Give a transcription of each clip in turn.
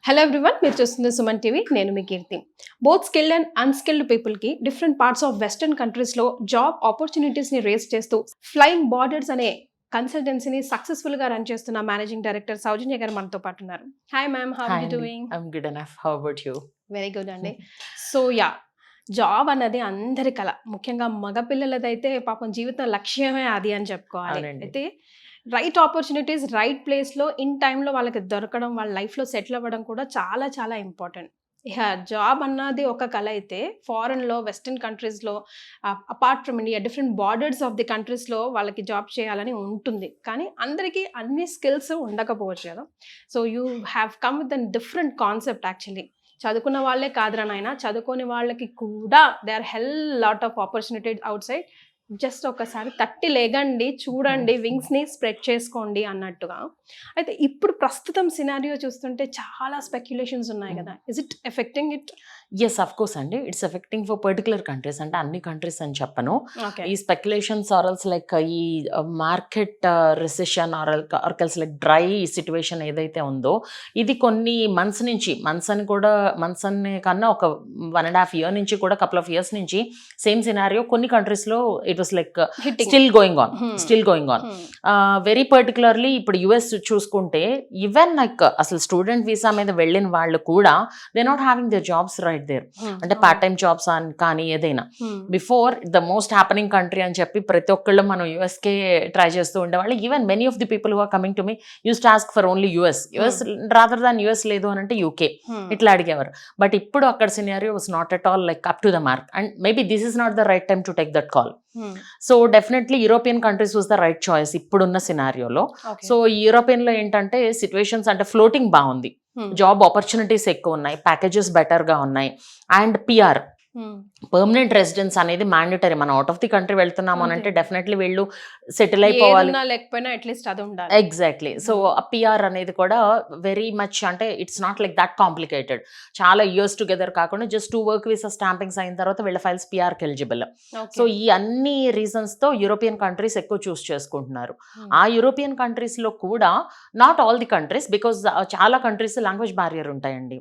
Hello everyone, మీరు చూస్తుంది Suman TV. నేను మీ కీర్తి. బోత్ స్కిల్డ్ అండ్ అన్స్కిల్డ్ పీపుల్కి డిఫరెంట్ పార్ట్స్ ఆఫ్ వెస్టర్న్ కంట్రీస్లో జాబ్ ఆపర్చునిటీస్ని రేస్ చేస్తూ ఫ్లయింగ్ బార్డర్స్ అనే కన్సల్టెన్సీని సక్సెస్ఫుల్గా రన్ చేస్తున్న మేనేజింగ్ డైరెక్టర్ సౌజన్య గారు మనతో పాటు ఉన్నారు. Hi ma'am, how Hi, are you Andy. Doing? I'm good enough. How about you? Very good అండి. సో జాబ్ అన్నది అందరి కల, ముఖ్యంగా మగపిల్లలదైతే పాపం జీవితం లక్ష్యమే అది అని చెప్పుకోవాలి. అవునండి. అయితే రైట్ ఆపర్చునిటీస్ రైట్ ప్లేస్లో ఇన్ టైంలో వాళ్ళకి దొరకడం, వాళ్ళ లైఫ్లో సెటిల్ అవ్వడం కూడా చాలా చాలా ఇంపార్టెంట్. ఇక జాబ్ అన్నది ఒక కళ అయితే ఫారెన్లో వెస్టర్న్ కంట్రీస్లో apart from India different borders of the కంట్రీస్లో వాళ్ళకి జాబ్ చేయాలని ఉంటుంది. కానీ అందరికీ అన్ని స్కిల్స్ ఉండకపోవచ్చు కదా. So you have come with an different concept actually. చదువుకున్న వాళ్ళే కాదురా నాయన, చదువుకోని వాళ్ళకి కూడా they are hell lot of opportunities outside. Just ఒకసారి తట్టి లేగండి, చూడండి, వింగ్స్ని స్ప్రెడ్ చేసుకోండి అన్నట్టుగా. అయితే ఇప్పుడు ప్రస్తుతం సినారియో చూస్తుంటే చాలా స్పెక్యులేషన్స్ ఉన్నాయి కదా. Is it affecting it? Yes, of course అండి. It's affecting for particular countries, అంటే అన్ని కంట్రీస్ అని చెప్పను. ఓకే. ఈ స్పెక్యులేషన్స్ ఆర్ఎల్స్ లైక్ ఈ market recession ఆర్కల్స్ like dry situation ఏదైతే ఉందో, ఇది కొన్ని మంత్స్ అని కన్నా ఒక 1.5 year నుంచి కూడా కపుల్ ఆఫ్ ఇయర్స్ నుంచి సేమ్ సినారియో కొన్ని కంట్రీస్లో it was like still going on. Very particularly ఇప్పుడు యుఎస్ చూసుకుంటే ఈవెన్ లైక్ అసలు స్టూడెంట్ వీసా మీద వెళ్ళిన వాళ్ళు కూడా they not having their jobs right there. అంటే పార్ట్ టైం జాబ్స్ కానీ ఏదైనా before the most happening country అని చెప్పి ప్రతి ఒక్కళ్ళు మనం యుఎస్కే ట్రై చేస్తూ ఉండేవాళ్ళు. Even many of the people who are coming to me use to ask for only US rather than US లేదు అని అంటే యూకే ఇట్లా అడిగేవారు. బట్ ఇప్పుడు అక్కడ scenario was not at all like up to the mark, and maybe this is not the right time to take that call. So definitely European countries was the right choice ఇప్పుడున్న సినారియోలో. So European లో ఏంటంటే situations అంటే floating బాగుంది, job opportunities ఎక్కువ ఉన్నాయి, packages బెటర్గా ఉన్నాయి, and PR permanent residence అనేది మ్యాండేటరీ. మనం అవుట్ ఆఫ్ ది కంట్రీ వెళ్తున్నాము అని అంటే డెఫినెట్లీ వీళ్ళు సెటిల్ అయిపోవాలి, లేకపోయినా అట్లీస్ట్ అది ఉండాలి. ఎగ్జాక్ట్లీ. సో ఆ పిఆర్ అనేది కూడా వెరీ మచ్ అంటే it's not like that complicated. చాలా ఇయర్స్ టుగెదర్ కాకుండా జస్ట్ 2 వర్క్ వీసా స్టాంపింగ్స్ అయిన తర్వాత వీళ్ళ ఫైల్స్ పిఆర్కి ఎలిజిబుల్. సో ఈ అన్ని రీజన్స్తో యూరోపియన్ కంట్రీస్ ఎక్కువ చూస్ చేసుకుంటున్నారు. ఆ యూరోపియన్ కంట్రీస్లో కూడా not all the countries, because చాలా కంట్రీస్ లాంగ్వేజ్ బ్యారియర్ ఉంటాయండి.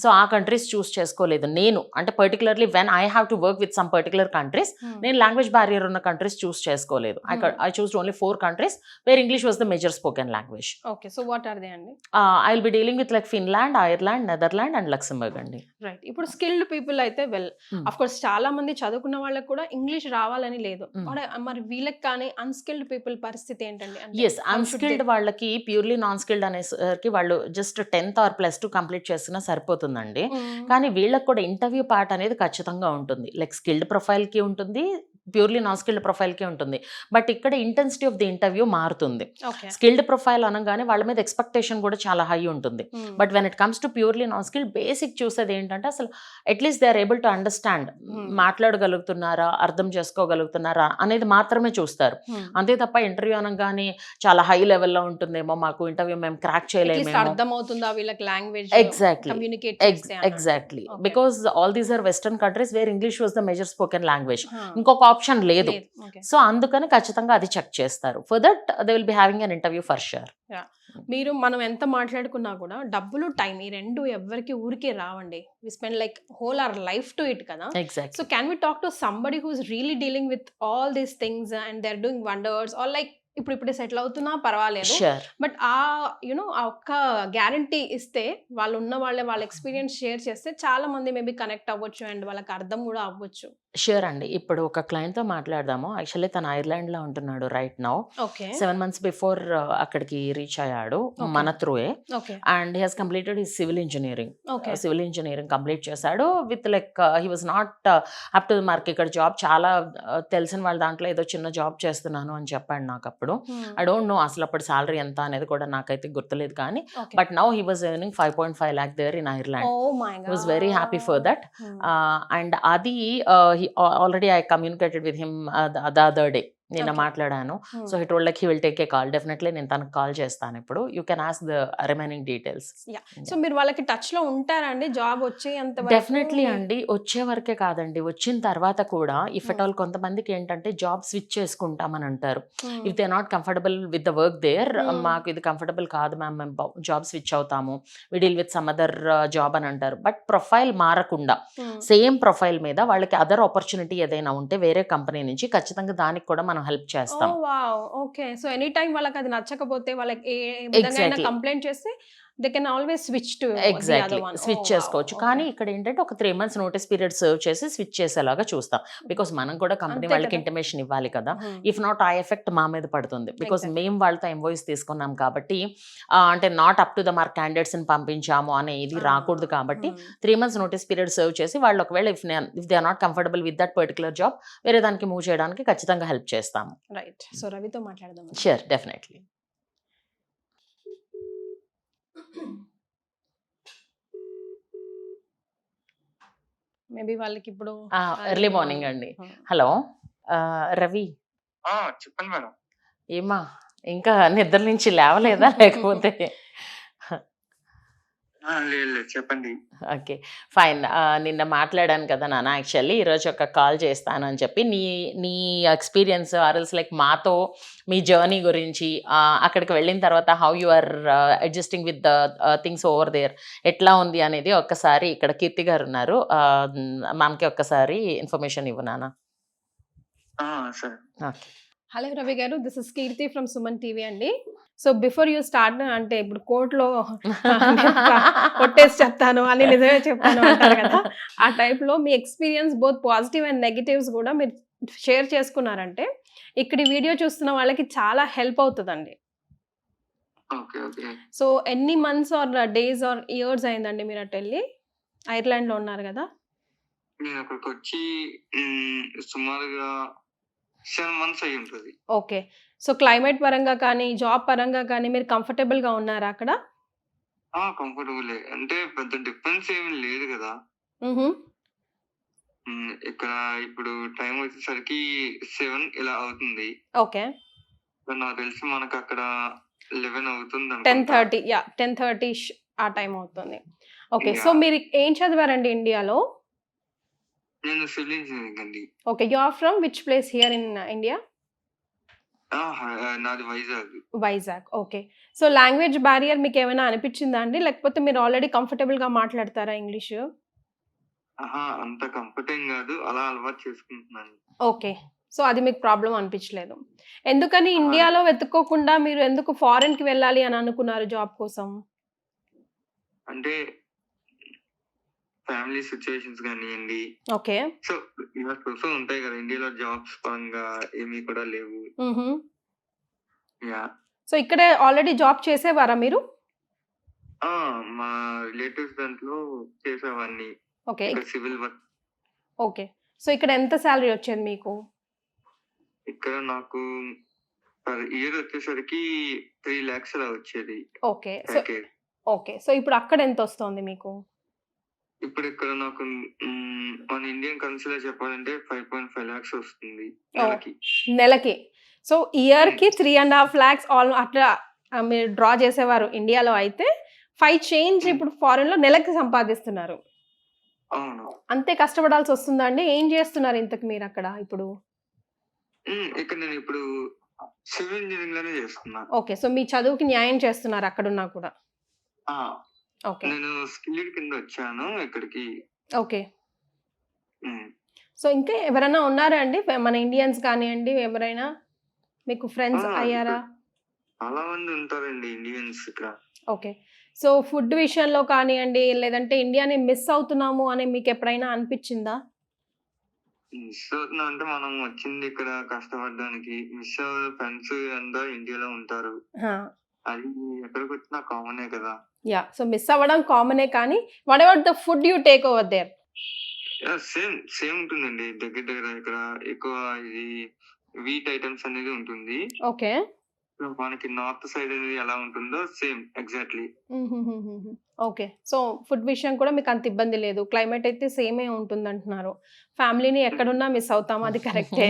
సో ఆ కంట్రీస్ చూస్ చేసుకోలేదు నేను, అంటే particularly when I have to work with some particular countries నేను లాంగ్వేజ్ బ్యారియర్ ఉన్న కంట్రీస్ చూస్ చేసుకోలేదు. I chose only 4 countries where English was the major spoken language. Okay, so what are they andi? I'll be dealing with like Finland, Ireland, Netherlands and Luxembourg andi. Right. ఇప్పుడు skilled people అయితే well of course చాలా మంది చదువుకున్న వాళ్ళకి కూడా English రావాలని లేదు. మరి వీళ్ళకి కానీ అన్స్కిల్డ్ పీపుల్ పరిస్థితి ఏంటండి? ఎస్, అన్స్కిల్డ్ వాళ్ళకి ప్యూర్లీ నాన్ స్కిల్డ్ అనేసరికి వాళ్ళు జస్ట్ 10th or +2 కంప్లీట్ చేసినా సరిపోతుందండి. కానీ వీళ్ళకి కూడా ఇంటర్వ్యూ పార్ట్ అనేది ఖచ్చితంగా ఉంటుంది. లైక్ స్కిల్డ్ ప్రొఫైల్కి ఉంటుంది, ప్యూర్లీ నాన్ స్కిల్డ్ ప్రొఫైల్కే ఉంటుంది. బట్ ఇక్కడ ఇంటెన్సిటీ ఆఫ్ ది ఇంటర్వ్యూ మారుతుంది. స్కిల్డ్ ప్రొఫైల్ అనగానే వాళ్ళ మీద ఎక్స్పెక్టేషన్ కూడా చాలా హై ఉంటుంది. But when it comes to purely non skilled, basic చూసేది ఏంటంటే అసలు at least they are able to understand, మాట్లాడగలుగుతున్నారా, అర్థం చేసుకోగలుగుతున్నారా అనేది మాత్రమే చూస్తారు. అంతే తప్ప ఇంటర్వ్యూ అనగానే చాలా హై లెవెల్లో ఉంటుందేమో, మాకు ఇంటర్వ్యూ మేము క్రాక్ చేయలేమేమో, అర్థమవుతుందా వీళ్ళకి language, exactly because all these or western countries where English was the major spoken language. ఇంకొక ఆప్షన్ లేదు. సో అందుకని ఖచ్చితంగా అది చెక్ చేస్తారు. For that they will be having an interview for sure. మనం ఎంత మాట్లాడుకున్నా కూడా డబ్బులు, టైం, ఈ రెండు ఎవరికి ఊరికే రావండి. We spend like whole our life to it కదా. Exactly. So can we talk to somebody who is really dealing with all these things and they are doing wonders, or like ఇప్పుడు settle అవుతున్నా పర్వాలేదు, but ఆ ఒక్క guarantee ఇస్తే వాళ్ళు ఉన్న వాళ్ళ ఎక్స్పీరియన్స్ షేర్ చేస్తే చాలా మంది మేబీ కనెక్ట్ అవ్వచ్చు అండ్ వాళ్ళకి అర్థం కూడా అవ్వచ్చు. షూర్ అండి. ఇప్పుడు ఒక క్లయింట్తో మాట్లాడదాము. యాక్చువల్లీ తను ఐర్లాండ్లో ఉంటున్నాడు రైట్ నౌ. 7 months బిఫోర్ అక్కడికి రీచ్ అయ్యాడు మన త్రూయే. And he has completed his civil engineering complete చేశాడు with like he was not up to the mark. ఇక్కడ జాబ్ చాలా తెలిసిన వాళ్ళ దాంట్లో ఏదో చిన్న జాబ్ చేస్తున్నాను అని చెప్పాడు నాకు అప్పుడు. ఐ డోంట్ నో అసలు అప్పుడు సాలరీ ఎంత అనేది కూడా నాకైతే గుర్తులేదు, కానీ but now he was earning 5.5 lakh there in Ireland. He was very happy for that. And అది already I communicated with him the other day. నిన్న ఓకే. మాట్లాడాను. So he told like he will take a call. Definitely నేను తనకు call చేస్తాను ఇప్పుడు. You can ask the remaining details. So మీరు వాళ్ళకి touch లో ఉంటారండి జాబ్ వచ్చేంత వరకు డెఫినెట్లీ అండి. వచ్చే వరకే కాదండి. వచ్చిన తర్వాత కూడా ఇఫ్ ఎట్ ఆల్ కొంతమందికి ఏంటంటే జాబ్ స్విచ్ చేసుకుంటామని అంటారు. If they are not comfortable with the work there, మాకు ఇది కంఫర్టబుల్ కాదు మ్యామ్, మేము జాబ్ స్విచ్ అవుతాము, we deal with some other job అని అంటారు. బట్ ప్రొఫైల్ మారకుండా సేమ్ ప్రొఫైల్ మీద వాళ్ళకి అదర్ ఆపర్చునిటీ ఏదైనా ఉంటే వేరే కంపెనీ నుంచి ఖచ్చితంగా దానికి కూడా మనం హెల్ప్ చేస్తాం. Wow! Okay. So any time వాళ్ళకి అది నచ్చకపోతే వాళ్ళకి ఏ విధంగా అయినా ఎగ్జాక్ట్లీ. కంప్లెయింట్ చేస్తే they can always switch to the exactly. Other one. Switch wow! చేసుకోవచ్చు. కానీ ఓకే. ఇక్కడ ఏంటంటే ఒక 3 మంత్స్ నోటీస్ పీరియడ్ సర్వ్ చేసి స్విచ్ చేసేలాగా చూస్తాం. బికాస్ మనం కూడా కంపెనీ అంతే వాళ్ళకి కదా. ఇంటిమేషన్ ఇవ్వాలి కదా. ఇఫ్ నాట్ ఆ ఎఫెక్ట్ మా మీద పడుతుంది. Because exactly. మేము వాళ్ళతో ఎంవాయిస్ తీసుకున్నాం కాబట్టి అంటే not up to the mark క్యాండిడేట్స్ని పంపించాము అనే ఇది రాకూడదు కాబట్టి 3 మంత్స్ నోటీస్ పీరియడ్ సర్వ్ చేసి వాళ్ళు ఒకవేళ if they are not comfortable with that particular job వేరే దానికి మూవ్ చేయడానికి ఖచ్చితంగా హెల్ప్ చేస్తాము. రైట్. సో రవితో మాట్లాడదాం. Sure, definitely. మేబీ వాళ్ళకి ఇప్పుడు ఎర్లీ మార్నింగ్ అండి. హలో రవి. చెప్పండి మేడం. ఏమా ఇంకా నిద్ర నుంచి లేవలేదా లేకపోతే? లేదు లేదు, చెప్పండి. Okay, fine. నిన్న మాట్లాడాను కదా నాన్న, యాక్చువల్లీ ఈరోజు ఒక కాల్ చేస్తాను అని చెప్పి నీ నీ ఎక్స్పీరియన్స్ ఆర్ఎల్స్ లైక్ మాతో మీ జర్నీ గురించి, అక్కడికి వెళ్ళిన తర్వాత how you are adjusting with the things over there ఎట్లా ఉంది అనేది ఒక్కసారి ఇక్కడ కీర్తి గారు ఉన్నారు, మనకి ఒక్కసారి ఇన్ఫర్మేషన్ ఇవ్వు నాన్న. సరే. Okay. Hello Ravi garu, this is Keerthi from Suman TV అండి. సో బిఫోర్ యూ స్టార్ట్ అంటే ఇప్పుడు కోర్టులో కొట్టేసి చెప్తాను అని నిజమే చెప్తాను అంటారు కదా, ఆ టైప్లో మీ experience both positive and negatives కూడా మీరు షేర్ చేసుకున్నారంటే ఇక్కడ ఈ వీడియో చూస్తున్న వాళ్ళకి చాలా హెల్ప్ అవుతుందండి. Okay okay. సో ఎన్ని months or days or years అయిందండి మీరు అటు వెళ్ళి? ఐర్లాండ్లో ఉన్నారు కదా. నేను అక్కడికి వచ్చి సుమారుగా 7 months అయి ఉంటుంది. ఓకే. సో క్లైమేట్ పరంగా కానీ జాబ్ పరంగా కానీ మీరు కంఫర్టబుల్గా ఉన్నారా అక్కడ? కంఫర్టబుల్. అంటే పెద్ద డిఫరెన్స్ ఏమి లేదు కదా. ఇక్కడ ఇప్పుడు టైం వచ్చేసరికి 7 ఇలా అవుతుంది. ఓకే. నాకు తెలిసి మనకు అక్కడ 11 అవుతుంది. 10:30 10:30 ఆ టైం అవుతుంది. ఓకే. Yeah. సో మీరు ఏం చదివారండి ఇండియాలో? నేను సివిల్ ఇంజనీరింగ్ అండి. Okay. You are from which place here in India? నాది Vizag. Vizag. Okay. So language barrier మీకు ఏమైనా అనిపించిందా అండి, లేకపోతే మీరు ఆల్రెడీ కంఫర్టబుల్గా మాట్లాడతారా ఇంగ్లీషు? అంత కంఫర్టేం కాదు, అలా అలవాటు చేసుకుంటున్నాను. ఓకే. సో అది మీకు ప్రాబ్లం అనిపించలేదు. ఎందుకని ఇండియాలో వెతుక్కోకుండా మీరు ఎందుకు ఫారెన్కి వెళ్ళాలి అని అనుకున్నారు జాబ్ కోసం? అంటే ఫ్యామిలీ సిచ్యువేషన్స్ కానివ్వండి. ఓకే. సో ఇలా చూస్తూ ఉంటాయి కదా, ఇండియాలో జాబ్స్ పరంగా ఏమీ కూడా లేవు. యా. సో ఇక్కడే ఆల్రెడీ జాబ్ చేసేవారా మీరు? మా రిలేటివ్స్ దాంట్లో చేసేవాడిని. Okay. Civil work. Okay. So ఇక్కడ ఎంత శాలరీ వచ్చేది మీకు? ఇక్కడ నాకు పర్ ఇయర్ వచ్చేసరికి 3 lakhs అలా వచ్చేది. ఓకే. So okay. సో ఇప్పుడు అక్కడ ఎంత వస్తుంది మీకు? ఇప్పుడు ఇక్కడ నాకు మన ఇండియన్ కరెన్సీలో చెప్పాలంటే 5.5 lakhs వస్తుంది నెలకి. సో ఇయర్ కి 3.5 lakhs అట్లా మీరు డ్రా చేసేవారు ఇండియాలో అయితే 5 చేంజ్ ఇప్పుడు ఫారెన్ లో నెలకి సంపాదిస్తున్నారు. అవును. అంతే కష్టపడాల్సి వస్తుందా అండి? ఏం చేస్తున్నారు ఇంతకు మీరు అక్కడ ఇప్పుడు? ఇక్కడ నేను ఇప్పుడు సివిల్ ఇంజనీరింగ్ లోనే చేస్తున్నా. ఓకే. సో మీ చదువుకి న్యాయం చేస్తున్నారు అక్కడున్నా కూడా? ఓకే. నేను స్కిల్డ్ కింద వచ్చాను ఇక్కడికి. ఓకే. సో ఇంకా ఎవరైనా ఉన్నారా అండి మన ఇండియన్స్ కానివ్వండి, ఎవరైనా మీకు ఫ్రెండ్స్ అయ్యారా? చాలా మంది ఉంటారండి ఇండియన్స్ ఇక్కడ. ఓకే. సో ఫుడ్ విషయంలో కానివ్వండి, లేదంటే ఇండియాని మిస్ అవుతున్నాము అని మీకు ఎప్పుడైనా అనిపించిందా? మిస్ అవుతున్నా అంటే మనం వచ్చింది ఇక్కడ కష్టపడడానికి. మిస్ అవ్వే ఫ్రెండ్స్ అందరూ ఇండియాలో ఉంటారు, అది ఎక్కడికి వచ్చినా కామనే కదా. యా. సో మిస్ అవ్వడం కామనే, కానీ what about the food you take over there? Same ఉంటుందండి. దగ్గర ఇక్కడ ఎక్కువ ఇది వీట్ ఐటమ్స్ అనేది ఉంటుంది. ఓకే. మనకి నార్త్ సైడ్ అనేది ఎలా ఉంటుందో same exactly. Okay. So food విషయం కూడా మీకు అంత ఇబ్బంది లేదు, క్లైమేట్ అయితే సేమే ఉంటుంది అంటున్నారు. ఫ్యామిలీని ఎక్కడున్నా మిస్ అవుతాం, అది కరెక్టే.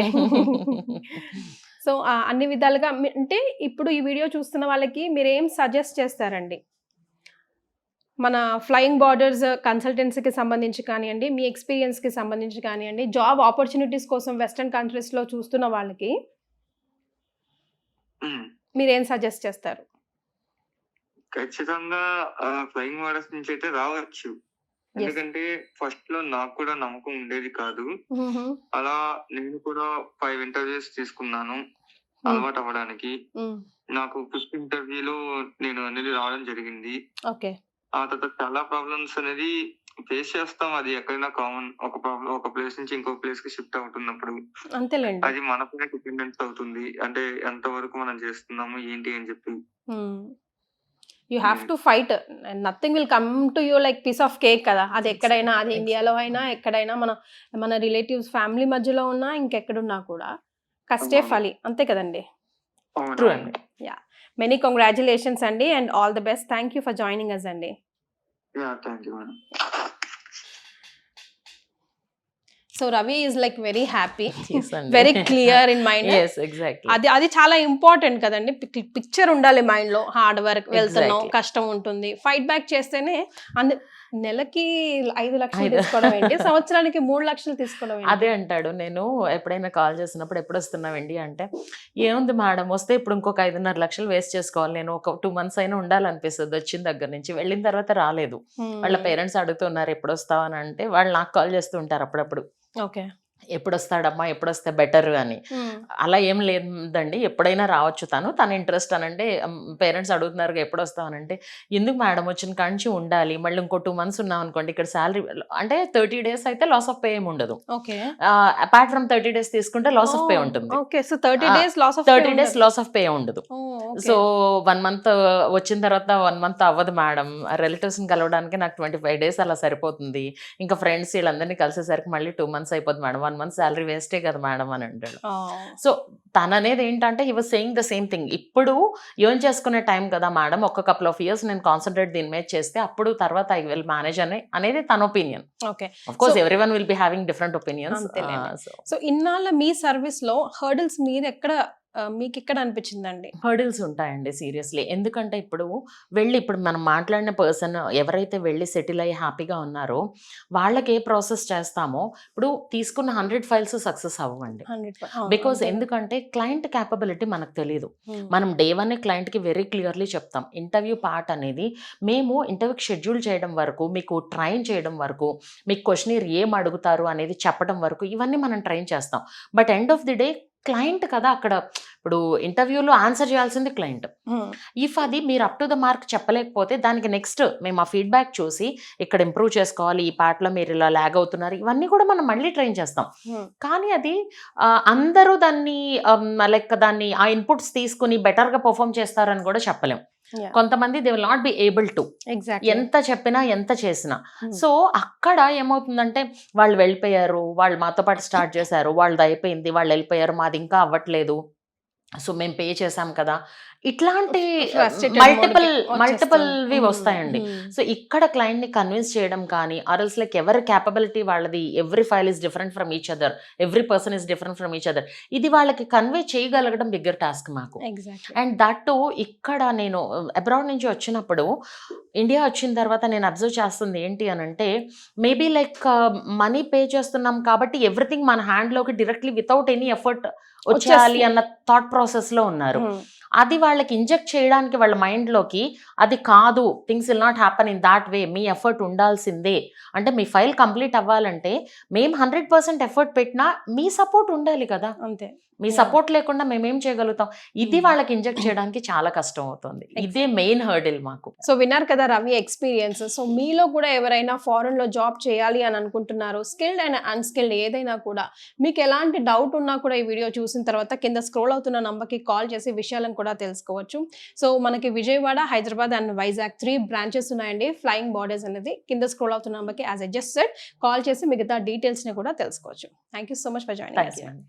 సో అన్ని విధాలుగా అంటే ఇప్పుడు ఈ వీడియో చూస్తున్న వాళ్ళకి మీరు ఏం సజెస్ట్ చేస్తారండి? మన ఫ్లయింగ్ బార్డర్స్ కన్సల్టెన్సీకి సంబంధించి కానివ్వండి, మీ ఎక్స్పీరియన్స్కి సంబంధించి కానివ్వండి, జాబ్ ఆపర్చునిటీస్ కోసం వెస్టర్న్ కంట్రీస్లో చూస్తున్న వాళ్ళకి మీరేం సజెస్ట్ చేస్తారు? ఖచ్చితంగా ఫ్లయింగ్ మోడల్స్ నుంచి అయితే రావచ్చు. ఎందుకంటే ఫస్ట్ లో నాకు కూడా నమ్మకం ఉండేది కాదు. అలా నేను కూడా 5 ఇంటర్వ్యూస్ తీసుకున్నాను అలవాటు అవ్వడానికి. నాకు 5th ఇంటర్వ్యూలో నేను అనేది రావడం జరిగింది. ఓకే. ఆ తర్వాత చాలా ప్రాబ్లమ్స్ అనేది ఫేస్ చేస్తాం. అది ఎక్కడైనా కామన్. ఒక ప్రాబ్లం ఒక ప్లేస్ నుంచి ఇంకొక ప్లేస్ కి షిఫ్ట్ అవుతున్నప్పుడు అంతేలేండి. అది మనపైన డిపెండెన్స్ అవుతుంది. అంటే ఎంతవరకు మనం చేస్తున్నాము ఏంటి అని చెప్పి. You have to fight. Nothing will come to you like piece of cake కదా. అది ఎక్కడైనా, అది ఇండియాలో అయినా ఎక్కడైనా, మన రిలేటివ్స్ ఫ్యామిలీ మధ్యలో ఉన్నా ఇంకెక్కడున్నా కూడా కష్టే ఫలి. అంతే కదండి. ట్రూ అండి. యా, మెనీ కంగ్రాచులేషన్స్ అండి and all the best. Thank you for joining us అండి. Thank you madam. So Ravi is like very happy, Yes అండి. Very clear in mind. Yes, exactly. అది చాలా ఇంపార్టెంట్ కదండి. పిక్చర్ ఉండాలి మైండ్ లో. Hard work వెళ్తున్నాం, Exactly. కష్టం ఉంటుంది, ఫైట్ బ్యాక్ చేస్తేనే. నెలకి 5 లక్షలు తీసుకోవడం ఏంటి, సంవత్సరానికి 3 లక్షలు తీసుకోవడం ఏంటి? అదే అంటాడు. నేను ఎప్పుడైనా కాల్ చేసినప్పుడు ఎప్పుడు వస్తున్నావండి అంటే, ఏముంది మేడం వస్తే ఇప్పుడు ఇంకొక 5.5 లక్షలు వేస్ట్ చేసుకోవాలి. నేను ఒక 2 months అయినా ఉండాలనిపిస్తుంది వచ్చిన దగ్గర నుంచి. వెళ్ళిన తర్వాత రాలేదు. వాళ్ళ పేరెంట్స్ అడుగుతున్నారు ఎప్పుడు వస్తావు అని అంటే, వాళ్ళు నాకు కాల్ చేస్తూ ఉంటారు అప్పుడప్పుడు, ఓకే, ఎప్పుడు వస్తాడమ్మా, ఎప్పుడు వస్తే బెటర్ అని. అలా ఏం లేదండి, ఎప్పుడైనా రావచ్చు తన ఇంట్రెస్ట్ అనంటే. పేరెంట్స్ అడుగుతున్నారు ఎప్పుడు వస్తామనంటే, ఎందుకు మేడం వచ్చిన కాంచి ఉండాలి, మళ్ళీ ఇంకో 2 months ఉన్నాం అనుకోండి ఇక్కడ శాలరీ అంటే 30 days అయితే లాస్ ఆఫ్ పే ఏమి ఉండదు. ఓకే, అపార్ట్ ఫ్రమ్ 30 days తీసుకుంటే లాస్ ఆఫ్ పే ఉంటుంది. Okay. So 30 days loss of 30 days loss of pay ఉండదు. సో 1 month వచ్చిన తర్వాత 1 month అవ్వదు మేడం, రిలేటివ్స్ని కలవడానికి నాకు 25 days అలా సరిపోతుంది, ఇంకా ఫ్రెండ్స్ వీళ్ళందరినీ కలిసేసరికి మళ్ళీ 2 months అయిపోతుంది మేడం, 1 month శాలరీ వేస్టే కదా మేడం అని అంటాడు. సో తను అనేది ఏంటంటే he was saying the same thing. ఇప్పుడు ఎర్న్ చేసుకునే టైం కదా మేడం, ఒక couple of years నేను కాన్సన్ట్రేట్ దీని మీద చేస్తే అప్పుడు తర్వాత ఐ విల్ మేనేజ్ అనేది తన opinion. Okay, of course everyone will be having different opinions. So ఇన్నాళ్ళ మీ సర్వీస్ లో హర్డిల్స్ మీద మీకు ఎక్కడ అనిపించిందండి? హర్డిల్స్ ఉంటాయండి సీరియస్లీ. ఎందుకంటే ఇప్పుడు మనం మాట్లాడిన పర్సన్ ఎవరైతే వెళ్ళి సెటిల్ అయ్యి హ్యాపీగా ఉన్నారో వాళ్ళకి ఏ ప్రాసెస్ చేస్తామో ఇప్పుడు తీసుకున్న 100 files సక్సెస్ అవ్వండి. బికాస్ ఎందుకంటే క్లయింట్ క్యాపబిలిటీ మనకు తెలియదు. మనం డే 1 క్లయింట్కి వెరీ క్లియర్లీ చెప్తాం. ఇంటర్వ్యూ పార్ట్ అనేది మేము ఇంటర్వ్యూకి షెడ్యూల్ చేయడం వరకు, మీకు ట్రైన్ చేయడం వరకు, మీకు క్వశ్చనీర్ ఏం అడుగుతారు అనేది చెప్పడం వరకు ఇవన్నీ మనం ట్రైన్ చేస్తాం. But end of the day client కదా అక్కడ. ఇప్పుడు ఇంటర్వ్యూలో ఆన్సర్ చేయాల్సింది క్లయింట్. ఇఫ్ అది మీరు అప్ టు ద మార్క్ చెప్పలేకపోతే దానికి నెక్స్ట్ మేము ఆ ఫీడ్బ్యాక్ చూసి ఇక్కడ ఇంప్రూవ్ చేసుకోవాలి, ఈ పార్ట్లో మీరు ఇలా ల్యాగ్ అవుతున్నారు, ఇవన్నీ కూడా మనం మళ్ళీ ట్రైన్ చేస్తాం. కానీ అది అందరూ దాన్ని దాన్ని ఆ ఇన్పుట్స్ తీసుకుని బెటర్గా పర్ఫామ్ చేస్తారని కూడా చెప్పలేం. కొంతమంది they will not be able to, ఎంత చెప్పినా ఎంత చేసినా. సో అక్కడ ఏమవుతుందంటే వాళ్ళు వెళ్ళిపోయారు, వాళ్ళు మాతో పాటు స్టార్ట్ చేశారు, వాళ్ళది అయిపోయింది, వాళ్ళు వెళ్ళిపోయారు, మాది ఇంకా అవ్వట్లేదు, సో మేము పే చేసాం కదా, ఇట్లాంటి మల్టిపుల్వి వస్తాయండి. సో ఇక్కడ క్లయింట్ని కన్విన్స్ చేయడం కానీ ఆర్ఎల్స్ లైక్ ఎవరి క్యాపబిలిటీ వాళ్ళది, every file is different from each other, every person is different from each other, ఇది వాళ్ళకి కన్వే చేయగలగడం బిగ్గర్ టాస్క్ మాకు. అండ్ దట్ ఇక్కడ నేను అబ్రాడ్ నుంచి వచ్చినప్పుడు ఇండియా వచ్చిన తర్వాత నేను అబ్జర్వ్ చేస్తుంది ఏంటి అని అంటే, మేబీ లైక్ మనీ పే చేస్తున్నాం కాబట్టి ఎవ్రీథింగ్ మన హ్యాండ్లోకి డైరెక్ట్లీ వితౌట్ ఎనీ ఎఫర్ట్ వచ్చేయాలి అన్న థాట్ ప్రాసెస్లో ఉన్నారు. అది వాళ్ళకి ఇంజెక్ట్ చేయడానికి వాళ్ళ మైండ్లోకి అది కాదు, things will not happen in that way, me effort ఉండాల్సిందే. అంటే మీ ఫైల్ కంప్లీట్ అవ్వాలంటే మేము 100% ఎఫర్ట్ పెట్టినా మీ సపోర్ట్ ఉండాలి కదా. అంతే, మీ సపోర్ట్ లేకుండా మేమేం చేయగలుగుతాం. ఇది వాళ్ళకి ఇంజెక్ట్ చేయడానికి చాలా కష్టం అవుతుంది. ఇదే మెయిన్ హర్డిల్ మాకు. సో విన్నారు కదా రవి ఎక్స్పీరియన్స్. సో మీలో కూడా ఎవరైనా ఫారెన్ లో జాబ్ చేయాలి అని అనుకుంటున్నారు, స్కిల్డ్ అండ్ అన్స్కిల్డ్ ఏదైనా కూడా, మీకు ఎలాంటి డౌట్ ఉన్నా కూడా ఈ వీడియో చూసిన తర్వాత కింద స్క్రోల్ అవుతున్న నంబర్కి కాల్ చేసి విషయాలను కూడా తెలుసుకోవచ్చు. సో మనకి విజయవాడ, హైదరాబాద్ అండ్ వైజాగ్ 3 branches ఉన్నాయండి ఫ్లయింగ్ బార్డర్స్ అనేది. కింద స్క్రోల్ అవుతున్న నంబర్కి as I just said call చేసి మిగతా డీటెయిల్స్ని కూడా తెలుసుకోవచ్చు. Thank you so much for joining.